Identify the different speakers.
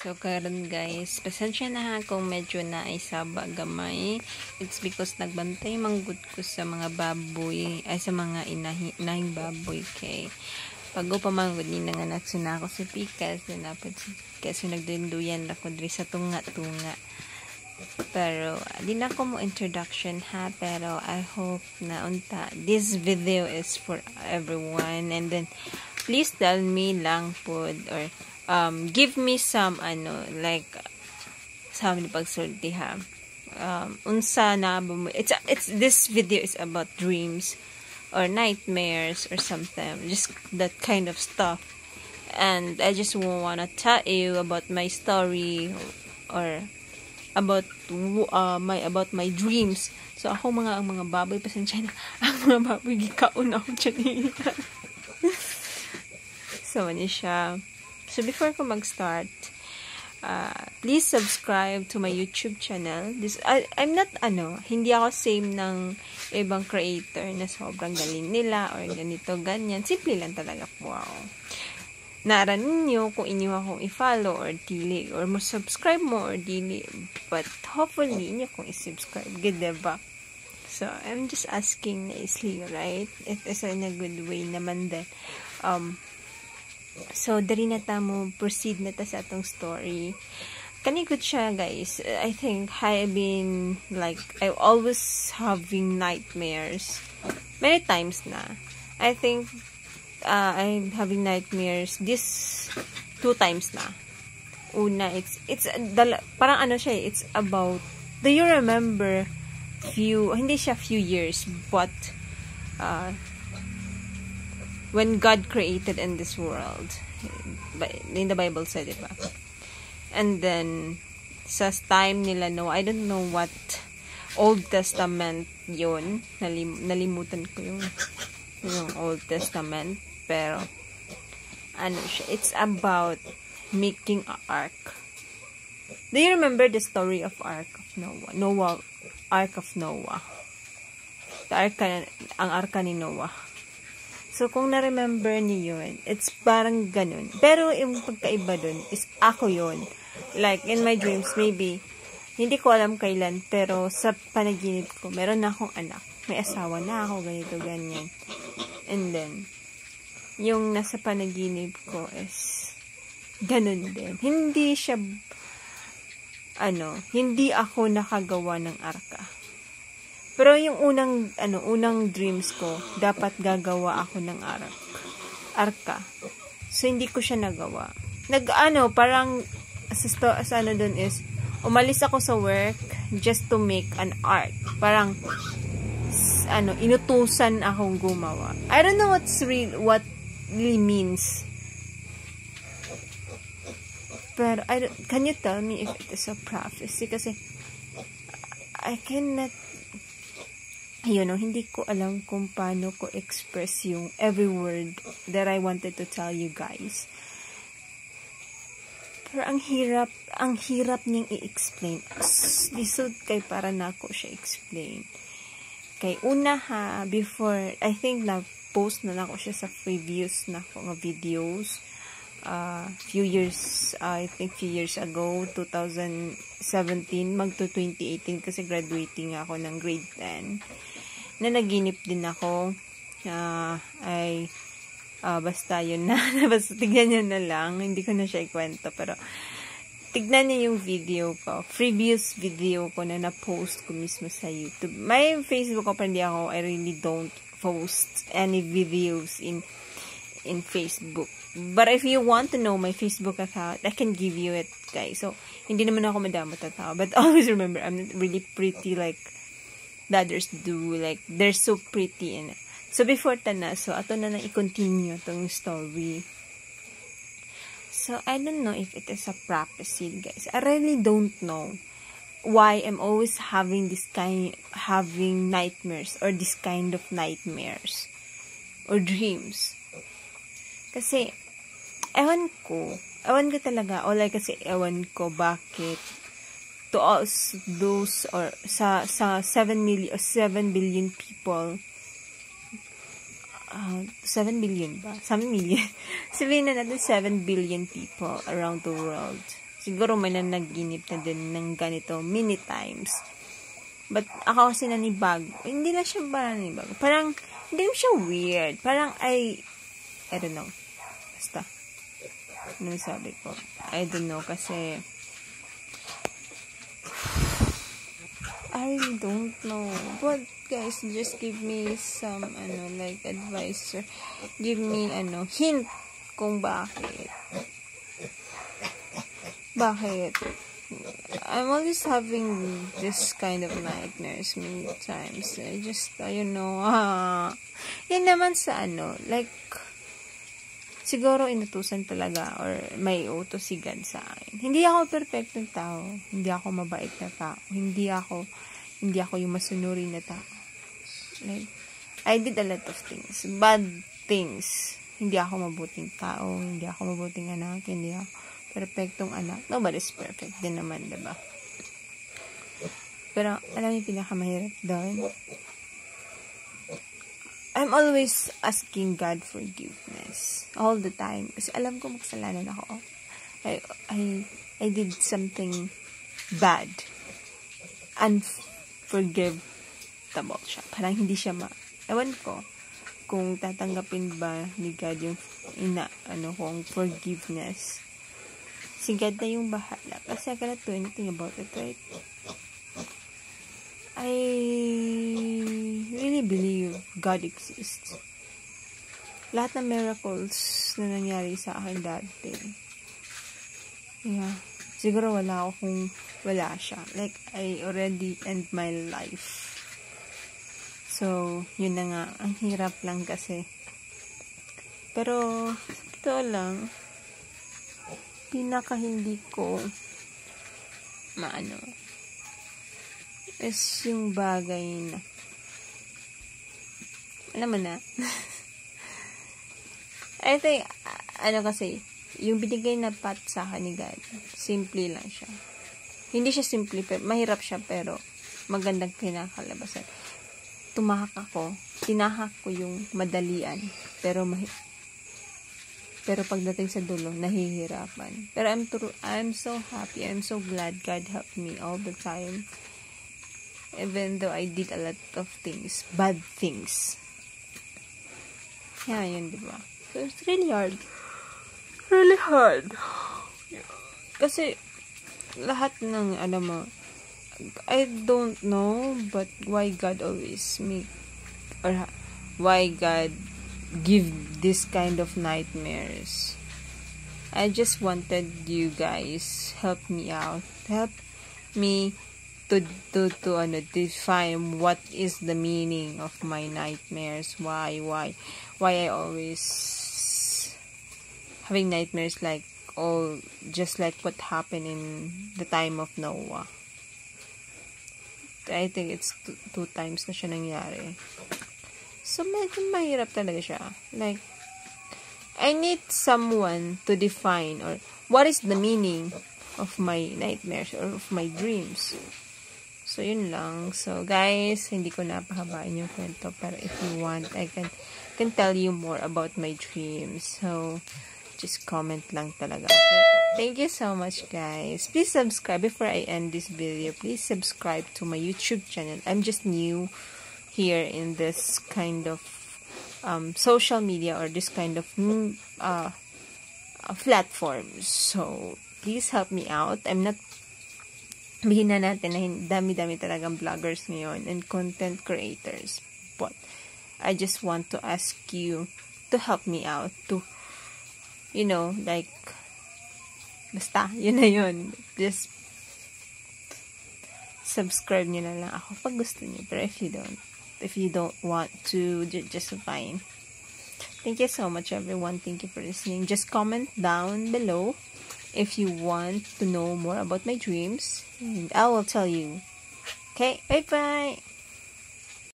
Speaker 1: So, karon guys, pasensya na ha kung medyo na ay saba gamay. It's because nagbantay manggod ko sa mga baboy, ay sa mga inahing baboy kay. Pago pa manggod ni nanganak sina ako sa pikas, dinapad kasi nagdinduyan ako diri sa tunga-tunga. Pero, di na ko mo introduction ha, pero I hope na unta. This video is for everyone, and then, please tell me lang po, or, give me some, like, sa amin pagsulti ha. Unsa na, this video is about dreams, or nightmares, or something, just that kind of stuff. And I just wanna tell you about my story, or, about my dreams. So ako ang mga baboy pasensya na ang mga baboy gikaon ako dyan. So ano siya. So before ko mag-start, please subscribe to my YouTube channel. I'm not hindi ako same ng ibang creator na sobrang galing nila or ganito ganyan. Simple lang talaga po ako. Naaran ninyo kung inyo akong i-follow or dili, or mo subscribe mo or dili, but hopefully inyo kung i-subscribe, good, diba? So I'm just asking nicely, right? It is in a good way naman din. So dari na ta mo proceed na ta sa atong story. Kanigot siya, guys. I think I've always having nightmares many times na. I think I'm having nightmares this 2 times na. Una, parang siya, it's about, do you remember hindi siya few years, but when God created in this world, in the Bible said, diba? And then sa time nila Noah, I don't know what Old Testament yun, nalimutan ko yung Old Testament, pero siya, it's about making an ark. Do you remember the story of Ark of Noah? Ark of Noah. Ang arka ni Noah. So kung na-remember niyo yun, it's parang ganun. Pero yung pagkaiba dun is ako yun. Like in my dreams, maybe hindi ko alam kailan, pero sa panaginip ko, meron na akong anak. May asawa na ako, ganito, ganyan. And then, yung nasa panaginip ko is ganun din. Hindi siya, hindi ako nakagawa ng arka. Pero yung unang dreams ko, dapat gagawa ako ng arka. So, hindi ko siya nagawa. Parang, sa dun is, umalis ako sa work just to make an ark. Parang, inutusan akong gumawa. I don't know what really means. Pero, can you tell me if it is a prophecy? Kasi, I cannot, hindi ko alam kung paano ko express yung every word that I wanted to tell you guys. Pero, ang hirap niyang i-explain. Lisod kay para na ako siya explain. Kay una before, I think na-post na ako siya sa previous na mga videos. Few years ago, 2017, magto 2018, kasi graduating ako ng grade 10. Na naginip din ako, basta yun na, basta tignan nyo na lang, hindi ko na siya ikwento, pero tignan niyo yung video ko, previous video ko na na-post ko mismo sa YouTube. May Facebook ko, pero I really don't post any videos in Facebook. But if you want to know my Facebook account, I can give you it, guys. So, hindi naman ako madamot na tao. But always remember, I'm not really pretty like the others do. Like, they're so pretty. So, before so ato na i-continue tong story. So, I don't know if it is a prophecy, guys. I really don't know why I'm always having nightmares, or this kind of nightmares or dreams. Kasi, ewan ko talaga, ewan ko bakit to us, those, or sa 7 billion people, 7 billion ba? 7 million. Sabihin na natin 7 billion people around the world. Siguro may nanaginip na din ng ganito many times. But ako kasi nanibag. Hindi na siya ba nanibag? Parang, hindi siya weird. Parang I don't know. Basta. Ano sabi ko? I don't know kasi I really don't know. But guys, just give me some like advice or give me hint kung bakit. I'm always having this kind of nightmares many times. I just, yan naman sa like, siguro inutusan talaga or may utos si God sa akin. Hindi ako perfectong tao. Hindi ako mabait na tao. Hindi ako yung masunurin na tao. Like, I did a lot of things. Bad things. Hindi ako mabuting tao. Hindi ako mabuting anak. Hindi ako perfectong anak. Nobody's perfect din naman, diba? Pero, alam niyo pinakamahirap doon? I'm always asking God forgiveness. All the time. Kasi alam ko makasalanan ako. I did something bad. Unforgivable siya. Parang hindi siya ewan ko kung tatanggapin ba ni God yung kung forgiveness. Si God na yung bahala. Kasi I cannot do anything about it, right? I really believe God exists. Lahat ng miracles na nangyari sa akin dati. Yeah. Siguro wala ako kung wala siya. Like, I already end my life. So, yun na nga. Ang hirap lang kasi. Pero, ito lang. Pinaka hindi ko is yung bagay na alam mo na I think kasi yung binigay na path sa akin ni God, simple lang siya. Hindi siya simple, pero mahirap siya, pero magandang kinakalabasan. Tinahak ko yung madalian, pero pagdating sa dulo, nahihirapan. Pero I'm so happy. I'm so glad God helped me all the time. Even though I did a lot of things. Bad things. Yeah, yun, diba? So, it's really hard. Really hard. Kasi, lahat ng, I don't know, but why God always why God give this kind of nightmares. I just wanted you guys help me out. Help me to define what is the meaning of my nightmares. Why I always having nightmares like just like what happened in the time of Noah. I think it's 2 times na siya nangyari. So, medyo mahirap talaga siya. Like, I need someone to define or what is the meaning of my nightmares or of my dreams. So, yun lang. So, guys, hindi ko napahabain yung kwento. Pero if you want, I can tell you more about my dreams. So, just comment lang talaga. Okay? Thank you so much, guys. Please subscribe before I end this video. Please subscribe to my YouTube channel. I'm just new here in this kind of social media or this kind of platforms. So, please help me out. I'm not bihina natin na dami-dami talagang vloggers ngayon and content creators. But, I just want to ask you to help me out to, like, basta, yun na yun. Just subscribe nyo na lang ako pag gusto nyo. Pero if you don't want to, just fine. Thank you so much, everyone. Thank you for listening. Just comment down below if you want to know more about my dreams, and I will tell you. Okay, bye-bye.